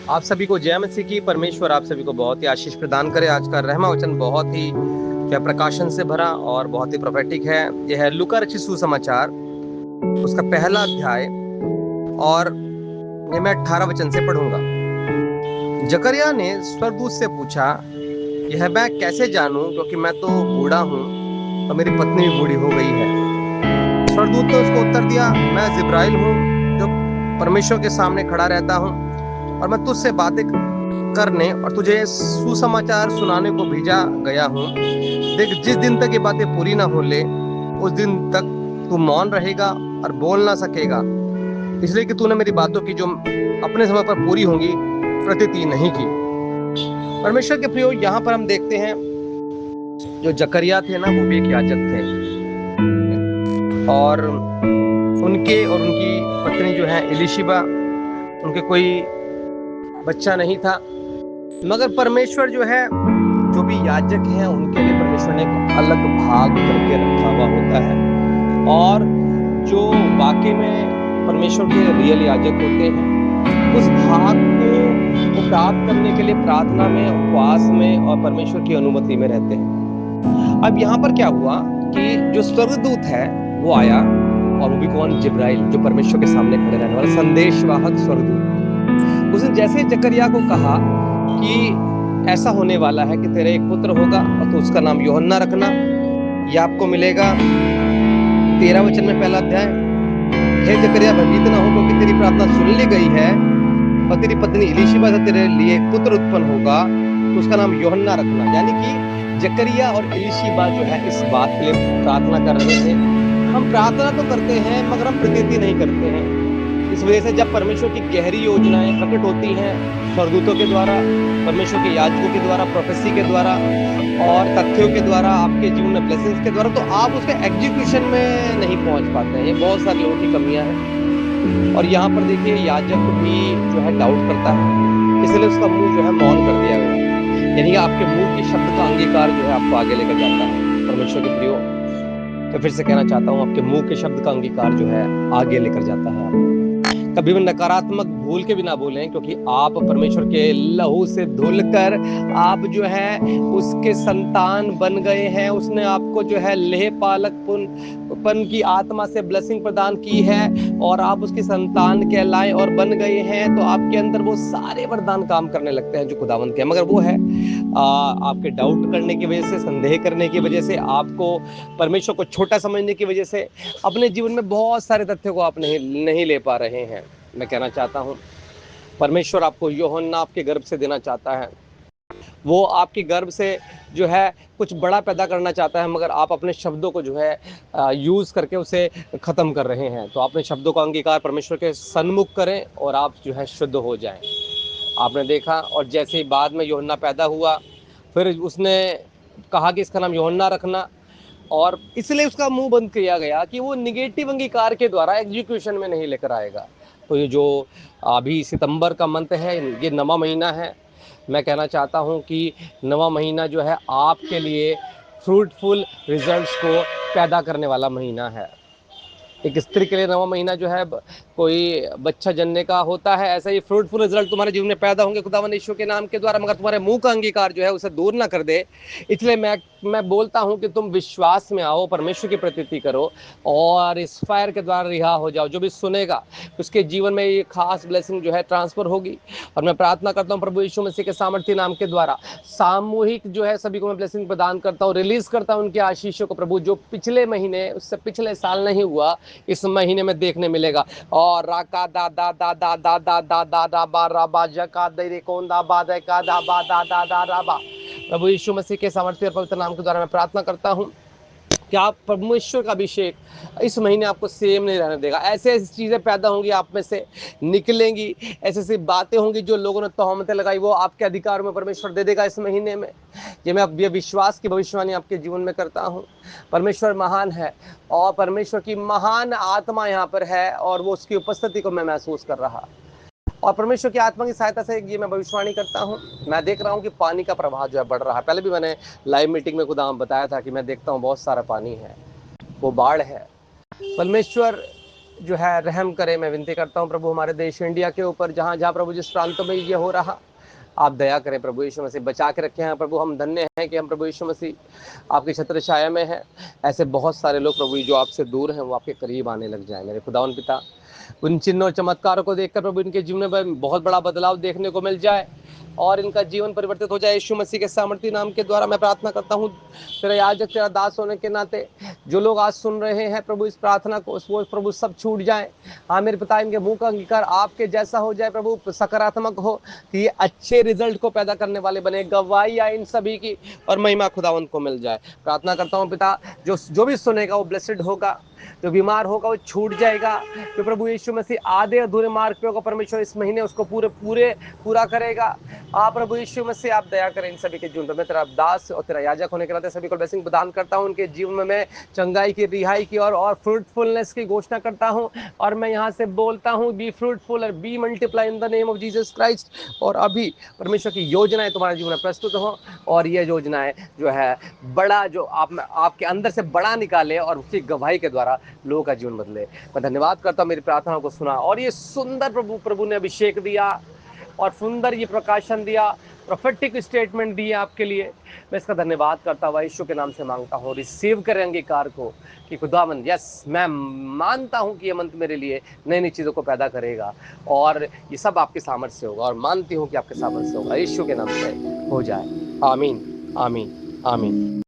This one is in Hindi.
आप सभी को जय मसीह की। परमेश्वर आप सभी को बहुत ही आशीष प्रदान करे। आज का रहमा वचन बहुत ही क्या प्रकाशन से भरा और बहुत ही प्रोफेटिक है। यह है लूका रचित सुसमाचार, उसका पहला अध्याय, और ये मैं 18 वचन से पढ़ूंगा। जकरिया ने स्वर्गदूत से पूछा, यह मैं कैसे जानूं, क्योंकि मैं तो बूढ़ा हूं और मेरी पत्नी भी बूढ़ी हो गई है। स्वर्गदूत ने उसको उत्तर दिया, मैं जिब्राइल हूं, जो परमेश्वर के सामने खड़ा रहता हूं, और मैं तुझसे बातें करने और तुझे सुसमाचार सुनाने को भेजा गया हूँ। देख, जिस दिन तक ये बातें पूरी ना हो ले, उस दिन तक तू मौन रहेगा और बोल ना सकेगा, इसलिए कि तूने मेरी बातों की जो अपने समय पर पूरी होंगी प्रतीति नहीं की। परमेश्वर के प्रियो, यहाँ पर हम देखते हैं जो जकरिया थे ना, वो भी एक याजक थे, और उनके और उनकी पत्नी जो है एलिशिबा, उनके कोई बच्चा नहीं था। मगर परमेश्वर जो है, जो भी याजक हैं उनके लिए परमेश्वर ने एक अलग भाग करके रखा हुआ होता है, और जो वाकई में परमेश्वर के रियल याजक होते हैं, उस भाग को प्राप्त करने के लिए प्रार्थना में, उपवास में और परमेश्वर की अनुमति में रहते हैं। अब यहाँ पर क्या हुआ कि जो स्वर्गदूत है वो आया, और वो भी कौन? जिब्राइल, जो परमेश्वर के सामने खड़े रहने वाला संदेशवाहक स्वर्गदूत। उसने जैसे जकरिया को कहा कि ऐसा होने वाला है कि तेरा एक पुत्र होगा और तो उसका नाम यूहन्ना रखना, यह आपको मिलेगा। 13 वचन में पहला अध्याय, हे जकरिया, भयभीत न हो, क्योंकि तेरी प्रार्थना सुन ली गई है, और तेरी पत्नी एलीशिबा से तेरे लिए एक पुत्र उत्पन्न होगा, तो उसका नाम यूहन्ना रखना। यानी कि जकरिया और एलीशिबा जो है इस बात के लिए प्रार्थना कर रहे थे। हम प्रार्थना तो करते हैं मगर हम प्रतीति नहीं करते हैं। इस वजह से जब परमेश्वर की गहरी योजनाएं प्रकट होती हैं स्वर्गदूतों के द्वारा, परमेश्वर के याजकों के द्वारा, प्रोफेसी के द्वारा और तथ्यों के द्वारा, आपके जीवन में ब्लेसिंग्स के द्वारा, तो आप उसके एग्जीक्यूशन में नहीं पहुंच पाते हैं। ये बहुत सारे लोगों की कमियां हैं। और यहाँ पर देखिए, याजक भी जो है डाउट करता है, इसलिए उसका मुंह जो है मौन कर दिया गया। यानी आपके मुंह के शब्द का अंगीकार जो है आपको आगे लेकर जाता है। परमेश्वर के प्रियो, तो फिर से कहना चाहता हूँ, आपके मुंह के शब्द का अंगीकार जो है आगे लेकर जाता है आपको। कभी भी नकारात्मक भूल के भी ना बोलें, क्योंकि आप परमेश्वर के लहू से धुलकर आप जो है उसके संतान बन गए हैं। उसने आपको जो है लेह पालकपन की आत्मा से ब्लेसिंग प्रदान की है, और आप उसकी संतान कहलाए और बन गए हैं, तो आपके अंदर वो सारे वरदान काम करने लगते हैं जो खुदावंत के। मगर वो है आपके डाउट करने की वजह से, संदेह करने की वजह से, आपको परमेश्वर को छोटा समझने की वजह से अपने जीवन में बहुत सारे तथ्यों को आप नहीं ले पा रहे हैं। मैं कहना चाहता हूं, परमेश्वर आपको यूहन्ना आपके गर्भ से देना चाहता है। वो आपके गर्भ से जो है कुछ बड़ा पैदा करना चाहता है, मगर आप अपने शब्दों को जो है यूज करके उसे खत्म कर रहे हैं। तो अपने शब्दों का अंगीकार परमेश्वर के सन्मुख करें और आप जो है शुद्ध हो जाएं। आपने देखा, और जैसे ही बाद में यूहन्ना पैदा हुआ, फिर उसने कहा कि इसका नाम यूहन्ना रखना, और इसलिए उसका मुंह बंद किया गया कि वो निगेटिव अंगीकार के द्वारा एग्जीक्यूशन में नहीं लेकर आएगा। तो ये जो अभी सितंबर का मंथ है, ये 9वां महीना है। मैं कहना चाहता हूँ कि 9वां महीना जो है आपके लिए फ्रूटफुल रिजल्ट्स को पैदा करने वाला महीना है। एक स्त्री के लिए 9वां महीना जो है कोई बच्चा जनने का होता है, ऐसा ही फ्रूटफुल रिजल्ट तुम्हारे जीवन में पैदा होंगे खुदावंद यीशु के नाम के द्वारा, मगर तुम्हारे मुंह का अंगीकार जो है उसे दूर ना कर दे। इसलिए मैं बोलता हूं कि तुम विश्वास में आओ, परमेश्वर की प्रतीति करो और इस फायर के द्वारा रिहा हो जाओ। जो भी सुनेगा उसके जीवन में ये खास ब्लेसिंग जो है ट्रांसफर होगी। और मैं प्रार्थना करता हूँ प्रभु यीशु मसीह के सामर्थ्य नाम के द्वारा, सामूहिक जो है सभी को मैं ब्लेसिंग प्रदान करता हूँ, रिलीज करता हूँ उनके आशीषों को प्रभु, जो पिछले महीने, उससे पिछले साल नहीं हुआ, इस महीने में देखने मिलेगा। और राका दा दा दा दा दा दा दा दा दा बा रा बा जका दे रे कोन दा बा दे का दा बा दा दा दा रा बा। प्रभु यीशु मसीह के सामर्थ्य और पवित्र नाम के द्वारा मैं प्रार्थना करता हूँ कि आप परमेश्वर का अभिषेक इस महीने आपको सेम नहीं रहने देगा। ऐसे ऐसी चीजें पैदा होंगी, आप में से निकलेंगी, ऐसी ऐसी बातें होंगी जो लोगों ने तोहमतें लगाई, वो आपके अधिकार में परमेश्वर दे देगा इस महीने में। ये मैं अब विश्वास की भविष्यवाणी आपके जीवन में करता हूँ। परमेश्वर महान है और परमेश्वर की महान आत्मा यहाँ पर है, और वो उसकी उपस्थिति को मैं महसूस कर रहा, और परमेश्वर की आत्मा की सहायता से ये मैं भविष्यवाणी करता हूँ। मैं देख रहा हूँ कि पानी का प्रवाह जो है बढ़ रहा है। पहले भी मैंने लाइव मीटिंग में खुदा बताया था कि मैं देखता हूँ बहुत सारा पानी है, वो बाढ़ है। परमेश्वर जो है रहम करें। मैं विनती करता हूँ प्रभु हमारे देश इंडिया के ऊपर, जहाँ जहाँ प्रभु जिस प्रांतों में ये हो रहा, आप दया करें प्रभु यीशु मसीह, बचा के रखे हैं प्रभु। हम धन्य हैं कि हम प्रभु यीशु मसीह आपकी छत्र छाया में हैं। ऐसे बहुत सारे लोग प्रभु जो आपसे दूर हैं, वो आपके करीब आने लग जाए। मेरे खुदावन पिता, उन चिन्ह और चमत्कारों को देखकर प्रभु इनके जीवन में बहुत बड़ा बदलाव देखने को मिल जाए और इनका जीवन परिवर्तित हो जाए। यीशु मसीह के सामर्थी नाम के द्वारा मैं प्रार्थना करता हूँ। तेरा याजक, तेरा दास होने के नाते जो लोग आज सुन रहे हैं प्रभु इस प्रार्थना को, वो प्रभु सब छूट जाए। हाँ मेरे पिता, इनके मुंह का अंगीकार आपके जैसा हो जाए प्रभु, सकारात्मक हो, कि ये अच्छे रिजल्ट को पैदा करने वाले बने, गवाही आए इन सभी की और महिमा खुदावंत को मिल जाए। प्रार्थना करता हूँ पिता, जो भी सुनेगा वो ब्लेसेड होगा, जो बीमार होगा वो छूट जाएगा। जो प्रभु यीशु मसीह आधे अधूरे मार्ग पे होगा, परमेश्वर इस महीने उसको पूरा करेगा। आप प्रभु यीशु मसीह आप दया करें इन सभी के जीवन पर। मैं तेरा दास और तेरा याजक होने के नाते सभी को ब्लेसिंग प्रदान करता हूँ। उनके जीवन में मैं चंगाई की, रिहाई की और फ्रूटफुलनेस की घोषणा करता हूँ। और मैं यहाँ से बोलता हूँ, बी फ्रूटफुल और be multiply in the name of Jesus Christ. और अभी परमेश्वर की योजनाएं तुम्हारे जीवन में प्रस्तुत हो और ये योजनाएं जो है बड़ा, जो आपके अंदर से बड़ा निकाले और उसकी गवाही के द्वारा लोगों का जीवन बदले। मैं धन्यवाद करता हूँ, मेरी प्रार्थनाओं को सुना और ये सुंदर प्रभु ने अभिषेक दिया और सुंदर ये प्रकाशन दिया, प्रोफेटिक स्टेटमेंट दिए आपके लिए। मैं इसका धन्यवाद करता हुआ यीशु के नाम से मांगता हूँ। रिसीव करें अंगीकार को कि खुदावंद, यस, मैं मानता हूँ कि ये मंत्र मेरे लिए नई नई चीज़ों को पैदा करेगा और ये सब आपके सामर्थ्य से होगा और मानती हूँ कि आपके सामर्थ्य से होगा। यीशु के नाम से हो जाए। आमीन, आमीन, आमीन।